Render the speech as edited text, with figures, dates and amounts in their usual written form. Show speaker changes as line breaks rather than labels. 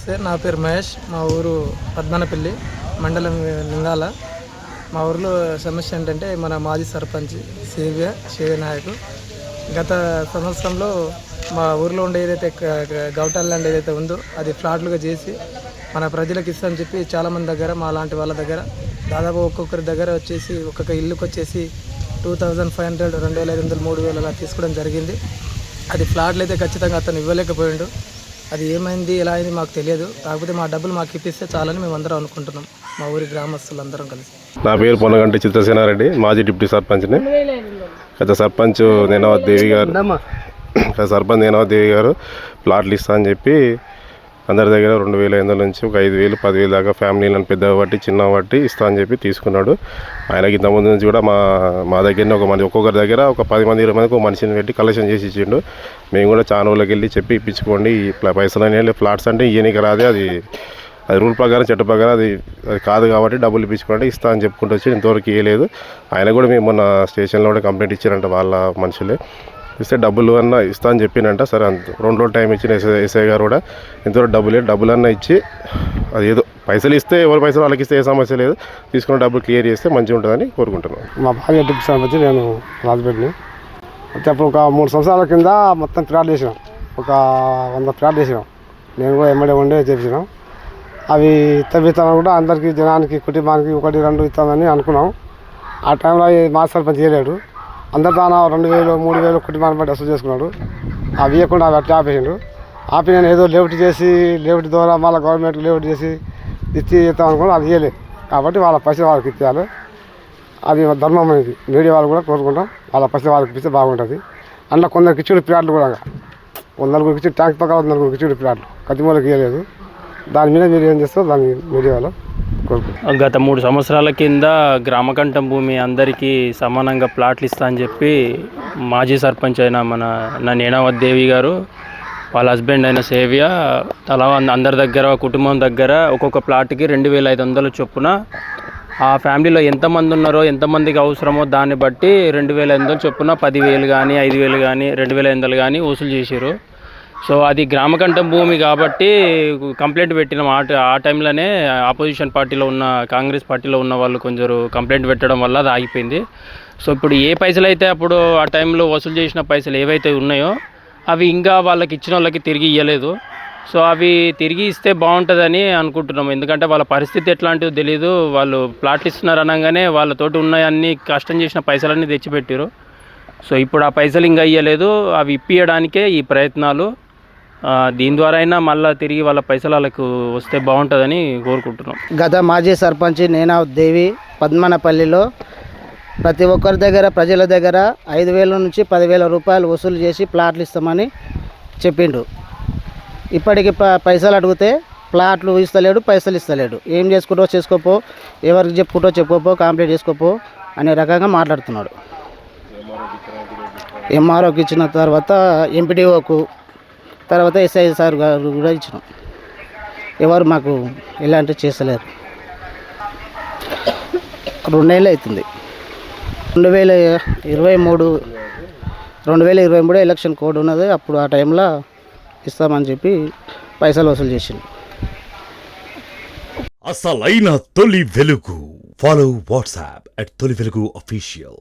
నమస్తే, నా పేరు మహేష్. మా ఊరు పద్మనపల్లి మండలం లింగాల. మా ఊరిలో సమస్య ఏంటంటే మన మాజీ సర్పంచ్ సేవ్య నాయకు గత సంవత్సరంలో మా ఊరిలో ఉండే ఏదైతే గౌటాల్ ల్యాండ్ ఏదైతే ఉందో అది ఫ్లాట్లుగా చేసి మన ప్రజలకు ఇస్తామని చెప్పి చాలామంది దగ్గర, మా లాంటి వాళ్ళ దగ్గర దాదాపు ఒక్కొక్కరి దగ్గర వచ్చేసి ఒక్కొక్క ఇల్లుకి వచ్చేసి 2500, 2500, 3000 అలా తీసుకోవడం జరిగింది. అది ఫ్లాట్లు అయితే ఖచ్చితంగా అతను ఇవ్వలేకపోయాడు. అది ఏమైంది, ఎలా అయింది మాకు తెలియదు. కాకపోతే మా డబ్బులు మాకు ఇప్పిస్తే చాలని మేము అందరం అనుకుంటున్నాం, మా ఊరి గ్రామస్తులందరం కలిసి.
నా పేరు పొన్నగంటి చిత్రసేనారెడ్డి, మాజీ డిప్యూటీ సర్పంచ్ని. గత సర్పంచ్ నేనావతి దేవి గారు ప్లాట్లు ఇస్తా అని చెప్పి అందరి దగ్గర 2500 నుంచి ఒక 5000, 10,000 దాకా ఫ్యామిలీలను పెద్ద బట్టి చిన్న బట్టి ఇస్తా అని చెప్పి తీసుకున్నాడు. ఆయనకి ఇంతకుముందు నుంచి కూడా మా దగ్గరనే ఒక్కొక్కరి దగ్గర ఒక 10 మంది 20 మందికి ఒక మనిషిని పెట్టి కలెక్షన్ చేసి ఇచ్చిండు. మేము కూడా చాలా ఊళ్ళకి వెళ్ళి చెప్పి ఇప్పించుకోండి, పైసలు అనేవి ఫ్లాట్స్ అంటే ఇయ్యనికి రాదే, అది రూల్ ప్రకారం చట్ట ప్రకారం అది కాదు కాబట్టి డబ్బులు ఇప్పించుకోండి ఇస్తా అని చెప్పుకుంటూ వచ్చి ఇంతవరకు ఇవ్వలేదు. ఆయన కూడా మేము మొన్న స్టేషన్లో కూడా కంప్లైంట్ ఇచ్చారంట వాళ్ళ మనుషులే. ఇస్తే డబ్బులు అన్నా ఇస్తా అని చెప్పినంట. సరే, అంత 2 రోజులు టైం ఇచ్చిన ఎస్ఐ గారు కూడా ఇంతవరకు డబ్బులన్నా ఇచ్చి అది ఏదో పైసలు ఇస్తే ఎవరి పైసలు వాళ్ళకి ఇస్తే ఏ సమస్య లేదు, తీసుకున్న డబ్బులు క్లియర్ చేస్తే మంచిగా ఉంటుందని కోరుకుంటున్నాను.
మా భార్య డిప్యూటీ సర్పంచ్, నేను రాజపేటని. అయితే అప్పుడు ఒక 3 సంవత్సరాల కింద మొత్తం ప్లాట్ చేసినాం, ఒక 100 ప్లాట్ చేసినాం. నేను కూడా ఎమ్మడే ఉండే చేసినాం. అవి ఇస్తామని కూడా అందరికీ జనానికి కుటుంబానికి 1, 2 ఇస్తామని అనుకున్నాం. ఆ టైంలో మా సర్పంచ్ చేయలేడు. అందరు తాను 2000, 3000 కుటుంబాన్ని బట్టి వసూలు చేసుకున్నాడు. అవి ఇవ్వకుండా అవి అట్లా ఆపేసిండు. ఆపి నేను ఏదో లేఅవుట్ ద్వారా మళ్ళీ గవర్నమెంట్ లేఅవుట్ చేసి ఇచ్చి ఇస్తాం అనుకున్నాను. అది ఇవ్వలేదు కాబట్టి వాళ్ళ పైసలు వాళ్ళకి ఇచ్చేయాలి. అది ధర్మం అనేది మీడియా వాళ్ళు కూడా కోరుకుంటాం. వాళ్ళ పైసలు వాళ్ళకి ఇస్తే బాగుంటుంది. అందులో కొందరికి ఇచ్చిన ప్లాట్లు కూడా 100 ఇచ్చి ట్యాంక్ పక్కన 100 ఇచ్చిన ప్లాట్లు కతిమూలకి ఇవ్వలేదు. దాని మీద మీరు ఏం చేస్తారో దాన్ని మీడియా వాళ్ళు కోరుకుంటాం.
గత 3 సంవత్సరాల కింద గ్రామకంఠం భూమి అందరికీ సమానంగా ప్లాట్లు ఇస్తా అని చెప్పి మాజీ సర్పంచ్ అయిన నా నేనావతి దేవి గారు, వాళ్ళ హస్బెండ్ అయిన సేవ్య తలా అందరి దగ్గర కుటుంబం దగ్గర ఒక్కొక్క ప్లాట్కి 2500 చొప్పున ఆ ఫ్యామిలీలో ఎంతమంది ఉన్నారో ఎంతమందికి అవసరమో దాన్ని బట్టి 2500 చొప్పున 10,000 కానీ 5,000 కానీ 2,500 కానీ వసూలు చేశారు. సో అది గ్రామకంఠం భూమి కాబట్టి కంప్లైంట్ పెట్టిన ఆ టైంలోనే ఆపోజిషన్ పార్టీలో ఉన్న కాంగ్రెస్ పార్టీలో ఉన్న వాళ్ళు కొంచెం కంప్లైంట్ పెట్టడం వల్ల అది ఆగిపోయింది. సో ఇప్పుడు ఏ పైసలు అయితే అప్పుడు ఆ టైంలో వసూలు చేసిన పైసలు ఏవైతే ఉన్నాయో అవి ఇంకా వాళ్ళకి ఇచ్చిన వాళ్ళకి తిరిగి ఇవ్వలేదు. సో అవి తిరిగి ఇస్తే బాగుంటుందని అనుకుంటున్నాం. ఎందుకంటే వాళ్ళ పరిస్థితి ఎట్లాంటిదో తెలియదు. వాళ్ళు ప్లాట్లు ఇస్తున్నారు అనగానే వాళ్ళతోటి ఉన్నాయన్నీ కష్టం చేసిన పైసలన్నీ తెచ్చిపెట్టారు. సో ఇప్పుడు ఆ పైసలు ఇంకా ఇవ్వలేదు. అవి ఇప్పియడానికే ఈ ప్రయత్నాలు. దీని ద్వారా అయినా మళ్ళీ తిరిగి వాళ్ళ పైసలు వాళ్ళకు వస్తే బాగుంటుందని కోరుకుంటున్నాం.
గత మాజీ సర్పంచ్ నేనావతి దేవి పద్మనపల్లిలో ప్రతి ఒక్కరి దగ్గర, ప్రజల దగ్గర 5,000 నుంచి 10,000 రూపాయలు వసూలు చేసి ప్లాట్లు ఇస్తామని చెప్పిండు. ఇప్పటికి పైసలు అడిగితే ప్లాట్లు ఇస్తలేడు, పైసలు ఇస్తలేడు. ఏం చేసుకుంటో చేసుకోపో, ఎవరికి చెప్పుకుంటో చెప్పుకోపో, కంప్లైంట్ చేసుకోపో అనే రకంగా మాట్లాడుతున్నాడు. ఎంఆర్ఓకి ఇచ్చిన తర్వాత ఎంపీడీఓకు, తర్వాత ఎస్ఐ సార్ గారు కూడా ఇచ్చినాం. ఎవరు మాకు ఇలాంటివి చేస్తలేరు. 2 ఏళ్ళు అవుతుంది. 2023 ఎలక్షన్ కోడ్ ఉన్నది. అప్పుడు ఆ టైంలో ఇస్తామని చెప్పి పైసలు వసూలు చేసింది.
అసలైన తొలి వెలుగు. ఫాలో వాట్సాప్ @తొలి వెలుగు official.